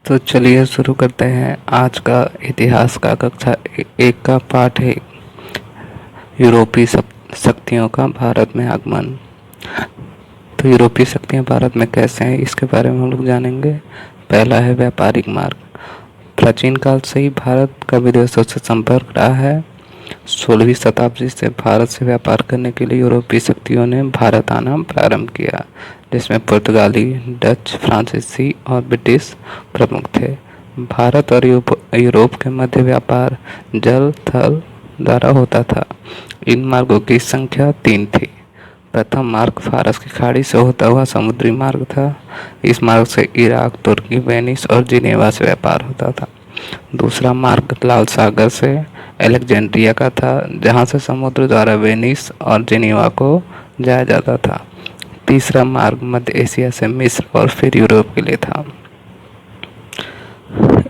तो चलिए शुरू करते हैं। आज का इतिहास का कक्षा एक का पाठ है यूरोपीय शक्तियों का भारत में आगमन। तो यूरोपीय शक्तियां भारत में कैसे हैं इसके बारे में हम लोग जानेंगे। पहला है व्यापारिक मार्ग। प्राचीन काल से ही भारत का विदेशों से संपर्क रहा है। 16वीं शताब्दी से भारत से व्यापार करने के लिए यूरोपीय शक्तियों ने भारत आना प्रारंभ किया, जिसमें पुर्तगाली, डच, फ्रांसीसी और ब्रिटिश प्रमुख थे। भारत और यूरोप के मध्य व्यापार जल थल द्वारा होता था। इन मार्गों की संख्या 3 थी। प्रथम मार्ग फारस की खाड़ी से होता हुआ समुद्री मार्ग था। इस मार्ग से इराक, तुर्की, वेनिस और जिनेवा से व्यापार होता था। दूसरा मार्ग लाल सागर से अलेक्जेंड्रिया का था, जहां से समुद्र द्वारा वेनिस और जिनेवा को जाया जाता था। तीसरा मार्ग मध्य एशिया से मिस्र और फिर यूरोप के लिए था।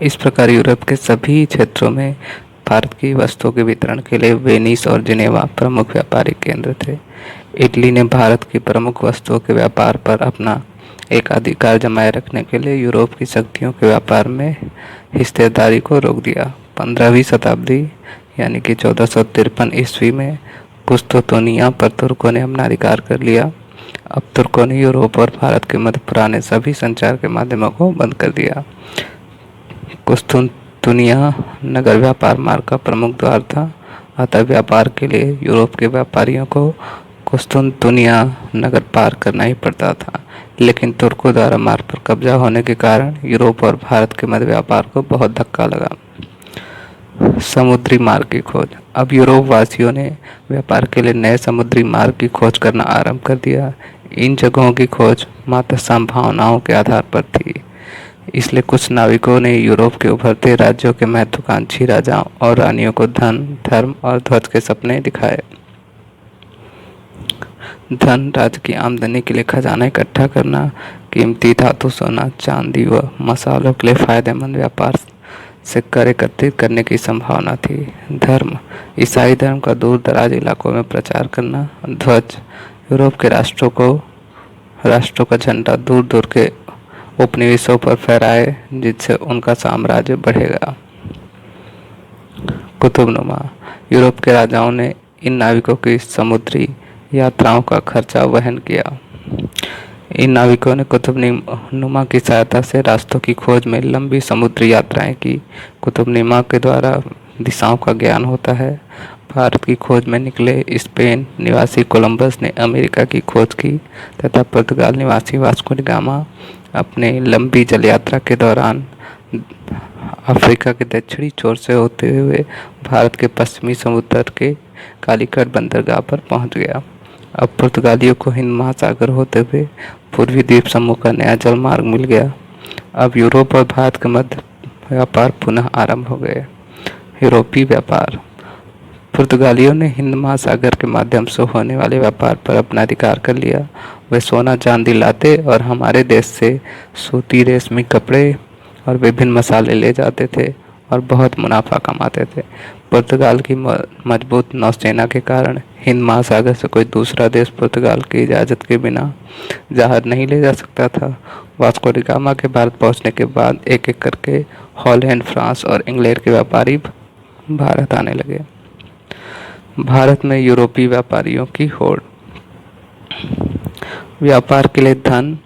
इस प्रकार यूरोप के सभी क्षेत्रों में भारत की वस्तुओं के वितरण के लिए वेनिस और जिनेवा प्रमुख व्यापारिक केंद्र थे। इटली ने भारत की प्रमुख वस्तुओं के व्यापार पर अपना एकाधिकार जमाए रखने के लिए यूरोप की शक्तियों के व्यापार में हिस्सेदारी को रोक दिया। 15वीं शताब्दी यानी कि 1453 ईस्वी में कुस्तुतुनिया पर तुर्कों ने अपना अधिकार कर लिया। अब तुर्कों ने यूरोप और भारत के मध्य पुराने सभी संचार के माध्यमों को बंद कर दिया। कुस्तुतुनिया नगर व्यापार मार्ग का प्रमुख द्वार था, अतः व्यापार के लिए यूरोप के व्यापारियों को कुस्तुतुनिया नगर पार करना ही पड़ता था। लेकिन तुर्कों द्वारा मार्ग पर कब्जा होने के कारण यूरोप और भारत के मध्य व्यापार को बहुत धक्का लगा। समुद्री मार्ग की खोज। अब यूरोप वासियों ने व्यापार के लिए नए समुद्री मार्ग की खोज करना आरंभ कर दिया। इन जगहों की खोज मात्र संभावनाओं के आधार पर थी, इसलिए कुछ नाविकों ने यूरोप के उभरते राज्यों के महत्वाकांक्षी राजाओं और रानियों को धन, धर्म और ध्वज के सपने दिखाए। धन, राज्य की आमदनी के लिए खजाना इकट्ठा करना, कीमती धातु, सोना, चांदी व मसालों के लिए फायदेमंद व्यापार से कर एकत्रित करने की संभावना थी। धर्म, ईसाई धर्म का दूर दराज इलाकों में प्रचार करना। ध्वज, यूरोप के राष्ट्रों का झंडा दूर दूर के उपनिवेशों पर फहराए, जिससे उनका साम्राज्य बढ़ेगा। कुतुबनुमा, यूरोप के राजाओं ने इन नाविकों की समुद्री यात्राओं का खर्चा वहन किया। इन नाविकों ने कुतुबनुमा की सहायता से रास्तों की खोज में लंबी समुद्री यात्राएं की। कुतुबनुमा के द्वारा दिशाओं का ज्ञान होता है। भारत की खोज में निकले स्पेन निवासी कोलंबस ने अमेरिका की खोज की तथा पुर्तगाल निवासी वास्को डी गामा अपने लंबी जल यात्रा के दौरान अफ्रीका के दक्षिणी छोर से होते हुए भारत के पश्चिमी समुद्र के कालीकट बंदरगाह पर पहुंच गया। अब पुर्तगालियों को हिंद महासागर होते हुए पूर्वी द्वीप समूह का नया जल मार्ग मिल गया। अब यूरोप और भारत के मध्य व्यापार पुनः आरंभ हो गए। यूरोपीय व्यापार। पुर्तगालियों ने हिंद महासागर के माध्यम से होने वाले व्यापार पर अपना अधिकार कर लिया। वे सोना चांदी लाते और हमारे देश से सूती, रेशमी कपड़े और विभिन्न मसाले ले जाते थे और बहुत मुनाफा कमाते थे। पुर्तगाल की मजबूत नौसेना के कारण हिंद महासागर से कोई दूसरा देश पुर्तगाल की इजाज़त के बिना जहाज नहीं ले जा सकता था। वास्को डी गामा के भारत पहुंचने के बाद एक एक करके हॉलैंड, फ्रांस और इंग्लैंड के व्यापारी भारत आने लगे। भारत में यूरोपीय व्यापारियों की होड़। व्यापार के लिए धन,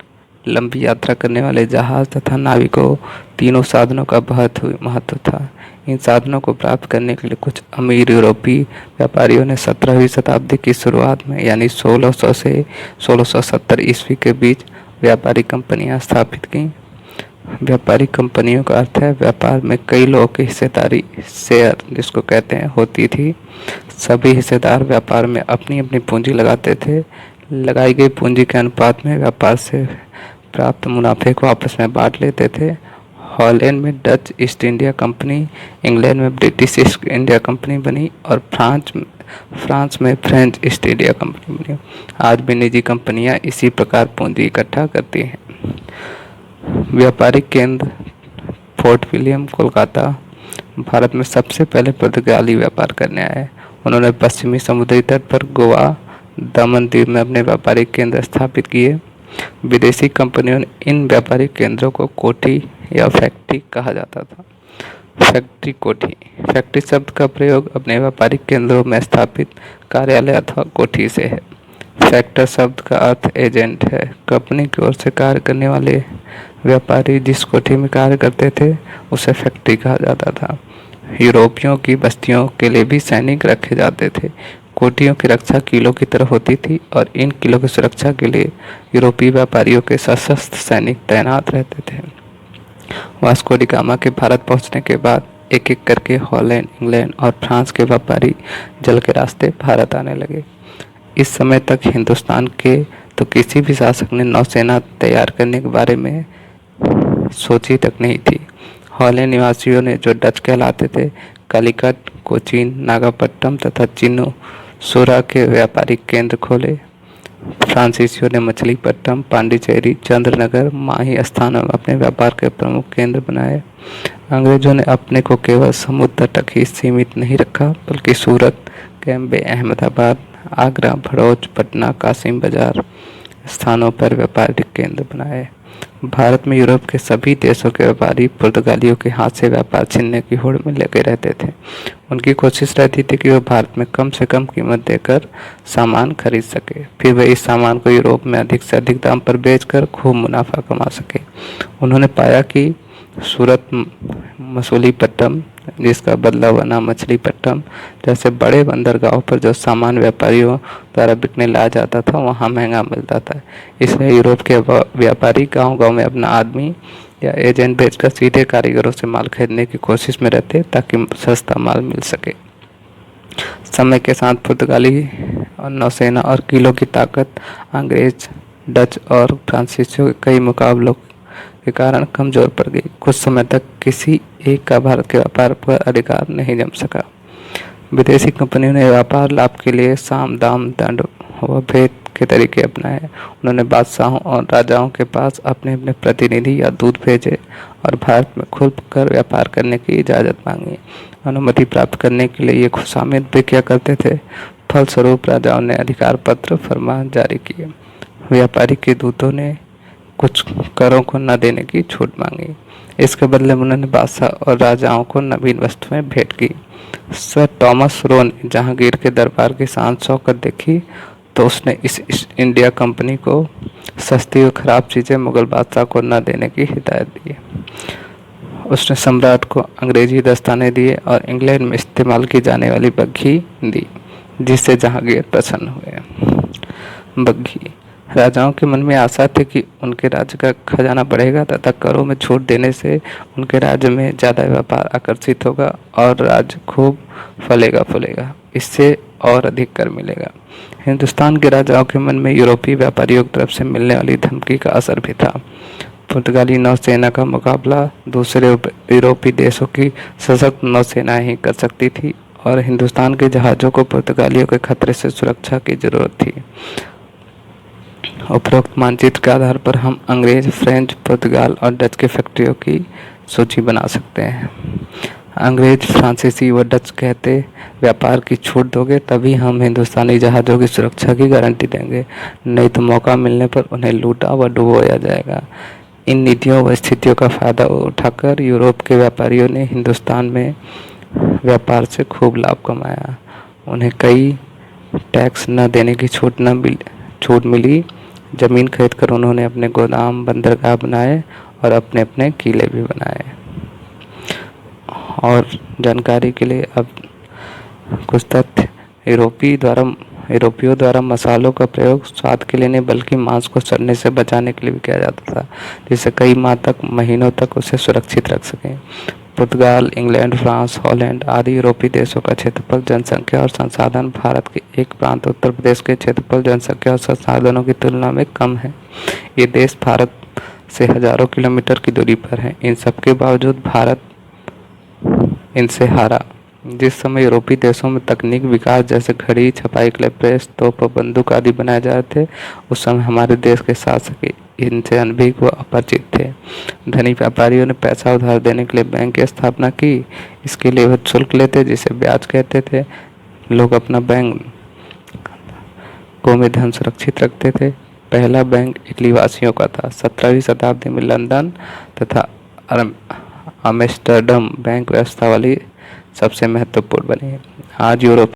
लंबी यात्रा करने वाले जहाज तथा नाविकों, तीनों साधनों का बहुत महत्व था। इन साधनों को प्राप्त करने के लिए कुछ अमीर यूरोपीय व्यापारियों ने 17वीं शताब्दी की शुरुआत में यानी 1600 से 1670 ईस्वी के बीच व्यापारिक कंपनियां स्थापित की। व्यापारिक कंपनियों का अर्थ है व्यापार में कई लोगों की हिस्सेदारी, शेयर जिसको कहते हैं, होती थी। सभी हिस्सेदार व्यापार में अपनी अपनी पूंजी लगाते थे। लगाई गई पूंजी के अनुपात में व्यापार से प्राप्त मुनाफे को आपस में बांट लेते थे। हॉलैंड में Dutch east India company, England में ब्रिटिश ईस्ट इंडिया कंपनी बनी और फ्रांस में फ्रेंच ईस्ट इंडिया कंपनी बनी। आज भी निजी कंपनियां इसी प्रकार पूंजी इकट्ठा करती हैं। व्यापारिक केंद्र फोर्ट विलियम, कोलकाता। भारत में सबसे पहले पुर्तगाली व्यापार करने आए। उन्होंने पश्चिमी समुद्री तट पर गोवा, दमन द्वीप में अपने व्यापारिक केंद्र स्थापित किए। विदेशी कंपनियों ने इन व्यापारिक केंद्रों को कोठी या फैक्ट्री कहा जाता था। फैक्ट्री कोठी। फैक्ट्री शब्द का प्रयोग अपने व्यापारिक केंद्रों में स्थापित कार्यालय अथवा कोठी से है। फैक्टर शब्द का अर्थ एजेंट है। कंपनी की ओर से कार्य करने वाले व्यापारी जिस कोठी में कार्य करते थे उसे फैक्ट्री कहा जाता था। यूरोपियों की बस्तियों के लिए भी सैनिक रखे जाते थे। कोठियों की रक्षा किलों की तरह होती थी और इन किलों की सुरक्षा के लिए यूरोपीय व्यापारियों के सशस्त्र सैनिक तैनात रहते थे। वास्को डी गामा के भारत पहुंचने के बाद एक एक करके हॉलैंड, इंग्लैंड और फ्रांस के व्यापारी जल के रास्ते भारत आने लगे। इस समय तक हिंदुस्तान के तो किसी भी शासक ने नौसेना तैयार करने के बारे में सोची तक नहीं थी। हॉलैंड निवासियों ने, जो डच कहलाते थे, कालीकट, कोचीन, नागापट्टनम तथा चिन्नू के व्यापारिक केंद्र खोले। फ्रांसीसियों ने मछलीपट्टनम, पांडिचेरी, चंद्रनगर, माही स्थानों में अपने व्यापार के प्रमुख केंद्र बनाए। अंग्रेजों ने अपने को केवल समुद्र तक ही सीमित नहीं रखा, बल्कि सूरत, कैम्बे, अहमदाबाद, आगरा, भड़ोच, पटना, कासिम बाजार स्थानों पर व्यापारिक केंद्र बनाए। भारत में यूरोप के सभी देशों के व्यापारी पुर्तगालियों के हाथ से व्यापार छीनने की होड़ में लगे रहते थे। उनकी कोशिश रहती थी कि वह भारत में कम से कम कीमत देकर सामान खरीद सके, फिर वह इस सामान को यूरोप में अधिक से अधिक दाम पर बेचकर खूब मुनाफा कमा सके। उन्होंने पाया कि सूरत, मसूलीपट्टनम, जिसका बदला बना मछलीपट्टनम जैसे बड़े बंदरगाहों पर जो सामान व्यापारियों द्वारा बिकने लाया जाता था वहाँ महंगा मिलता था। इसलिए यूरोप के व्यापारी गांव-गांव में अपना आदमी या एजेंट भेजकर सीधे कारीगरों से माल खरीदने की कोशिश में रहते ताकि सस्ता माल मिल सके। समय के साथ पुर्तगाली और नौसेना और किलों की ताकत अंग्रेज, डच और फ्रांसीसियों के कई मुकाबलों के कारण कमजोर पड़ गई। कुछ समय तक किसी एक का भारत के व्यापार पर अधिकार नहीं जम सका। विदेशी कंपनियों ने व्यापार लाभ के लिए साम, दाम, दंड व भेद के तरीके अपनाए। उन्होंने बादशाहों और राजाओं के पास अपने अपने प्रतिनिधि या दूत भेजे और भारत में खुलकर व्यापार करने की इजाज़त मांगी। अनुमति प्राप्त करने के लिए ये खुशामद भी किया करते थे। फलस्वरूप राजाओं ने अधिकार पत्र, फरमान जारी किए। व्यापारी के दूतों ने कुछ करों को न देने की छूट मांगी। इसके बदले में उन्होंने बादशाह और राजाओं को नवीन वस्तुएं भेंट की। सर थॉमस रो ने जहांगीर के दरबार की शान शौकत देखी तो उसने इस ईस्ट इंडिया कंपनी को सस्ती और खराब चीज़ें मुगल बादशाह को न देने की हिदायत दी। उसने सम्राट को अंग्रेजी दस्ताने दिए और इंग्लैंड में इस्तेमाल की जाने वाली बग्घी दी, जिससे जहांगीर प्रसन्न हुए। बग्घी। राजाओं के मन में आशा थी कि उनके राज्य का खजाना बढ़ेगा तथा करों में छूट देने से उनके राज्य में ज़्यादा व्यापार आकर्षित होगा और राज्य खूब फलेगा फूलेगा। इससे और अधिक कर मिलेगा। हिंदुस्तान के राजाओं के मन में यूरोपीय व्यापारियों की तरफ से मिलने वाली धमकी का असर भी था। पुर्तगाली नौसेना का मुकाबला दूसरे यूरोपीय देशों की सशक्त नौसेना ही कर सकती थी और हिंदुस्तान के जहाज़ों को पुर्तगालियों के खतरे से सुरक्षा की जरूरत थी। उपरोक्त मानचित्र के आधार पर हम अंग्रेज, फ्रेंच, पुर्तगाल और डच की फैक्ट्रियों की सूची बना सकते हैं। अंग्रेज, फ्रांसीसी व डच कहते व्यापार की छूट दोगे तभी हम हिंदुस्तानी जहाज़ों की सुरक्षा की गारंटी देंगे, नहीं तो मौका मिलने पर उन्हें लूटा व डुबोया जाएगा। इन नीतियों व स्थितियों का फायदा उठाकर यूरोप के व्यापारियों ने हिंदुस्तान में व्यापार से खूब लाभ कमाया। उन्हें कई टैक्स न देने की छूट मिली। ज़मीन खरीदकर उन्होंने अपने गोदाम, बंदरगाह बनाए और अपने अपने किले भी बनाए। और जानकारी के लिए अब कुछ तथ्य। यूरोपियों द्वारा मसालों का प्रयोग स्वाद के लिए नहीं बल्कि मांस को सड़ने से बचाने के लिए भी किया जाता था, जिससे कई माह तक, महीनों तक उसे सुरक्षित रख सकें। पुर्तगाल, इंग्लैंड, फ्रांस, हॉलैंड आदि यूरोपीय देशों का क्षेत्रफल, जनसंख्या और संसाधन भारत के एक प्रांत उत्तर प्रदेश के क्षेत्रफल, जनसंख्या और संसाधनों की तुलना में कम है। ये देश भारत से हजारों किलोमीटर की दूरी पर है। इन सबके बावजूद भारत इनसे हारा। जिस समय यूरोपीय देशों में तकनीक विकास जैसे घड़ी, छपाई के लिए प्रेस, तोप, बंदूक आदि बनाए जा रहे थे, उस समय हमारे देश के शासक इनसे अनभिज्ञ व अपरिचित थे। धनी व्यापारियों ने पैसा उधार देने के लिए बैंक की स्थापना की। इसके लिए वह शुल्क लेते जिसे ब्याज कहते थे। लोग अपना बैंक को में धन सुरक्षित रखते थे। पहला बैंक इटली वासियों का था। 17वीं शताब्दी में लंदन तथा आम्स्टरडम बैंक व्यवस्था वाली सबसे महत्वपूर्ण बनी है। आज यूरोप